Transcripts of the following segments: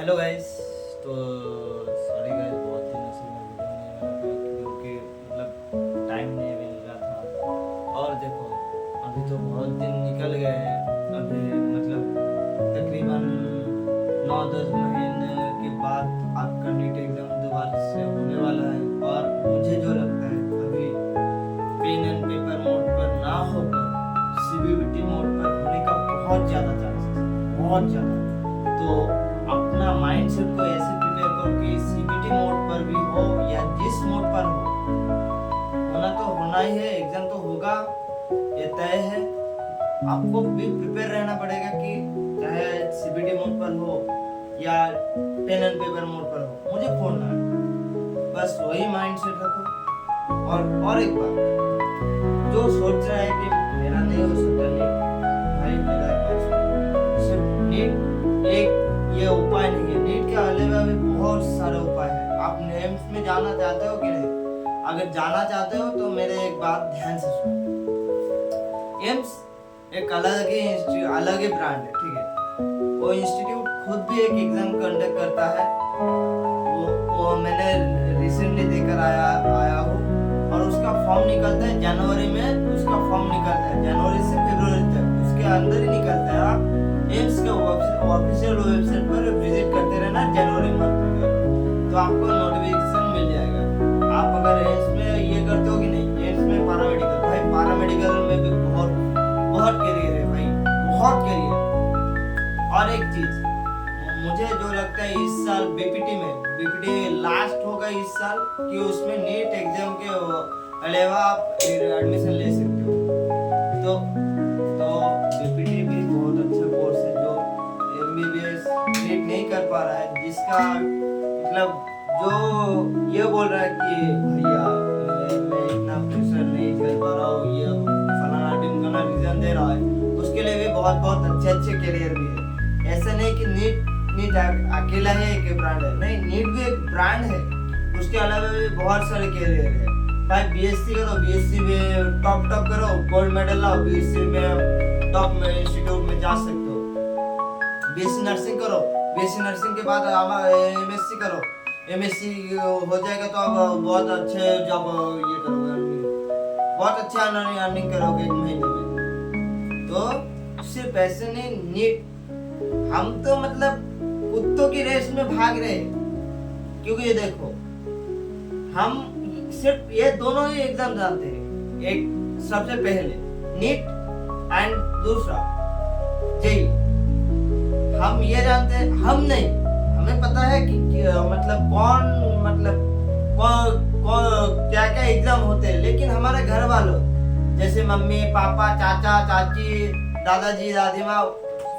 Hello guys. तो sorry guys, बहुत दिनों से मैं वीडियो नहीं बना पाया क्योंकि मतलब टाइम नहीं मिल रहा था। और देखो, अभी तो बहुत दिन निकल गए हैं। अभी मतलब तकरीबन 9-10 महीने के बाद आपका नीट एग्ज़ाम दोबारा से होने वाला है। और मुझे जो लगता है अभी पेन एंड पेपर मोड पर ना होकर सीबीटी मोड पर होने का बहुत ज़्यादा चांसेस है, बहुत ज़्यादा। तो अपना माइंडसेट को ऐसे प्रिपेयर करो कि सीबीटी मोड पर भी हो या जिस मोड पर हो, होना तो होना ही है, एग्जाम तो होगा, ये तय है। आपको भी प्रिपेयर रहना पड़ेगा कि चाहे सीबीटी मोड पर हो या पेन एंड पेपर मोड पर हो, मुझे फोड़ना है, बस वही माइंडसेट रखो। और एक बात, जो सोच रहा है कि मेरा नहीं हो सकता नीट, भाई मेरा सिर्फ नीट एक ये उपाय नहीं है। नीट के अलावा भी बहुत सारे उपाय हैं। आप एम्स में जाना चाहते हो कि नहीं? अगर जाना चाहते हो तो मेरे एक बात ध्यान से सुनो। एम्स एक अलग ही ब्रांड है, ठीक है। वो इंस्टीट्यूट खुद भी एक एग्जाम कंडक्ट करता है। वो मैंने रिसेंटली देकर आया हूँ। और उसका फॉर्म निकलता है जनवरी में, उसका फॉर्म निकलता है जनवरी से फरवरी तक, उसके अंदर ही निकलता है। आप एम्स के ऑफिशियल वेबसाइट पर विजिट करते रहना जनवरी मंथ में, तो आपको नोटिफिकेशन मिल जाएगा। आप अगर एम्स में ये करते हो कि नहीं, एम्स में पैरामेडिकल, भाई पैरामेडिकल में भी बहुत करियर है भाई, बहुत करियर। और एक चीज मुझे जो लगता है, इस साल बीपीटी लास्ट होगा इस साल, कि उसमें नीट एग्जाम के अलावा आप एडमिशन ले सकते हो। तो बीपीटी भी बहुत अच्छा कोर्स है। जो एमबीबीएस नीट नहीं कर पा रहा है, जिसका मतलब जो ये बोल रहा है कि भैया मैं इतना प्रेशर नहीं कर पा रहा हूँ, ये फलाना ढिमकाना रीजन दे रहा है, उसके लिए भी बहुत अच्छे करियर भी है। ऐसा नहीं कि नीट अकेला है, एक ब्रांड है, नहीं, नीट भी एक ब्रांड है। उसके अलावा भी बहुत सारे करियर है भाई। बीएससी करो, बीएससी में टॉप करो, गोल्ड मेडल लाओ, बीएससी में टॉप में इंस्टीट्यूट में जा सकते हो। बीएससी नर्सिंग करो, बीएससी नर्सिंग के बाद एमएससी करो, एमएससी हो जाएगा तो आप बहुत अच्छे जॉब ये करोगे, बहुत अच्छे अर्निंग करोगे एक महीने में। तो सिर्फ ऐसे नहीं, नीट हम तो मतलब कुत्तों की रेस में भाग रहे हैं। क्योंकि ये देखो, हम सिर्फ ये दोनों ही एग्जाम जानते हैं। एक सबसे पहले नीट एंड दूसरा जेई। हम ये जानते हैं, हम नहीं, हमें पता है कि मतलब कौन क्या क्या एग्जाम होते हैं। लेकिन हमारे घर वालों जैसे मम्मी पापा चाचा चाची दादाजी दादी माँ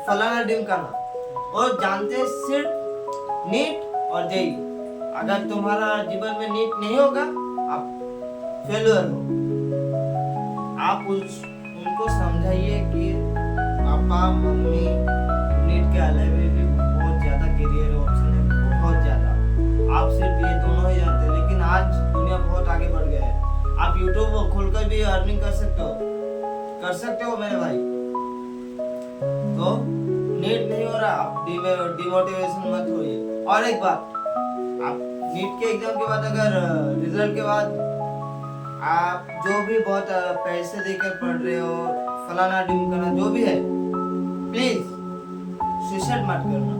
फलाना ढिमकाना, और जानते हैं सिर्फ नीट और जेई। अगर तुम्हारा जीवन में नीट नहीं होगा, आप फेलियर हो। आप उनको समझाइए कि पापा मम्मी, नीट के अलावा भी बहुत ज्यादा करियर ऑप्शन है, बहुत ज्यादा। आप सिर्फ ये दोनों ही जानते हैं, लेकिन आज दुनिया बहुत आगे बढ़ गया है। आप यूट्यूब खोलकर भी अर्निंग कर सकते हो मेरे भाई। तो नीट नहीं हो रहा, आप डिमोटिवेशन मत होइए। और एक बात, आप नीट के एग्जाम के बाद, अगर रिजल्ट के बाद आप जो भी बहुत पैसे देकर पढ़ रहे हो, फलाना ढिमकाना जो भी है, प्लीज सुसाइड मत करना।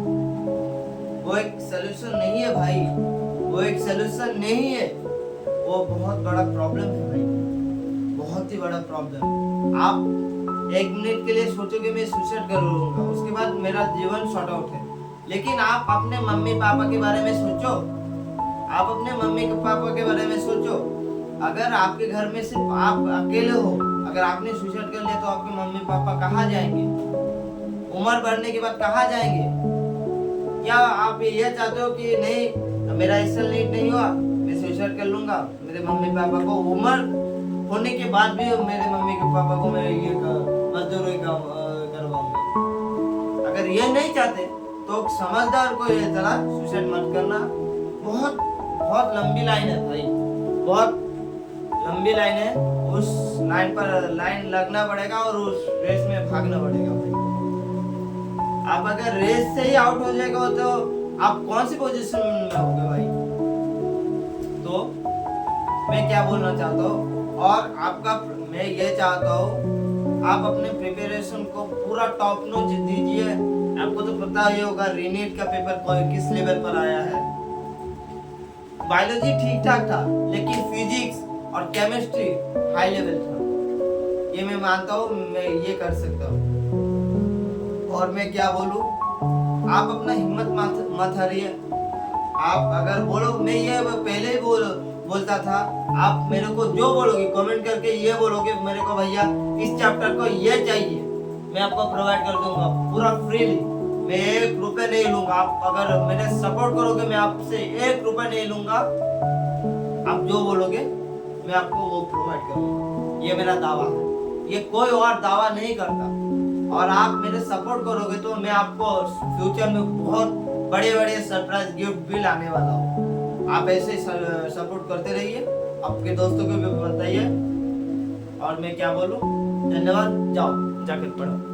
वो एक सलूशन नहीं है भाई, वो एक सलूशन नहीं है, वो बहुत बड़ा प्रॉब्लम है भाई, बहुत ही बड़ा प्रॉब्लम। आप एक मिनट के लिए सोचोगे मैं सुसाइड कर लूंगा, उसके बाद मेरा जीवन शॉर्ट आउट है। लेकिन आप अपने मम्मी पापा के बारे में सोचो, आप अपने मम्मी पापा के बारे में सोचो। अगर आपके घर में सिर्फ आप अकेले हो, अगर आपने सुसाइड कर लिया, तो आपके मम्मी पापा कहाँ जाएंगे? उम्र बढ़ने के बाद कहाँ जाएंगे? क्या आप ये चाहते हो कि नहीं मेरा इस साल नीट नहीं हुआ, मैं सुसाइड कर लूंगा, मेरे मम्मी पापा को उम्र होने के बाद भी मेरे मम्मी के पापा को मैं ये मजदूरी करवाऊंगा? अगर ये नहीं चाहते तो समझदार को ये तरह सुसाइड मत करना। बहुत लंबी लाइन है भाई, बहुत लंबी लाइन है। उस लाइन लगना पड़ेगा और उस रेस में भागना पड़ेगा भाई। आप अगर रेस से ही आउट हो जाएगा तो आप कौन सी पोजीशन में होगे भाई? तो मैं क्या बोलना चाहता हूँ, और आपका मैं ये चाहता हूँ आप अपने प्रिपरेशन को पूरा टॉप नॉच दीजिए। आपको तो पता ही होगा रीनीट का पेपर किस लेवल पर आया है। बायोलॉजी ठीक ठाक था, लेकिन फिजिक्स और केमिस्ट्री हाई लेवल था। ये मैं मानता हूँ, मैं ये कर सकता हूँ। और मैं क्या बोलूँ, आप अपना हिम्मत मत हारिए। आप अगर बोलो, मैं ये पहले ही बोलता था, आप मेरे को जो बोलोगे कमेंट करके ये बोलोगे मेरे को भैया इस चैप्टर को ये चाहिए, मैं आपको प्रोवाइड कर दूंगा पूरा फ्रीली। मैं 1 रुपए नहीं लूंगा। आप अगर मेरे सपोर्ट करोगे मैं आपसे 1 रुपए नहीं लूंगा। आप जो बोलोगे मैं आपको वो प्रोवाइड करूंगा, ये मेरा दावा है। ये कोई और दावा नहीं करता। और आप मेरे सपोर्ट करोगे तो मैं आपको फ्यूचर में बहुत बड़े बड़े सरप्राइज गिफ्ट भी लाने वाला हूँ। आप ऐसे ही सपोर्ट करते रहिए, आपके दोस्तों को भी बताइए। और मैं क्या बोलूँ, धन्यवाद। जाओ जाके पढ़ो।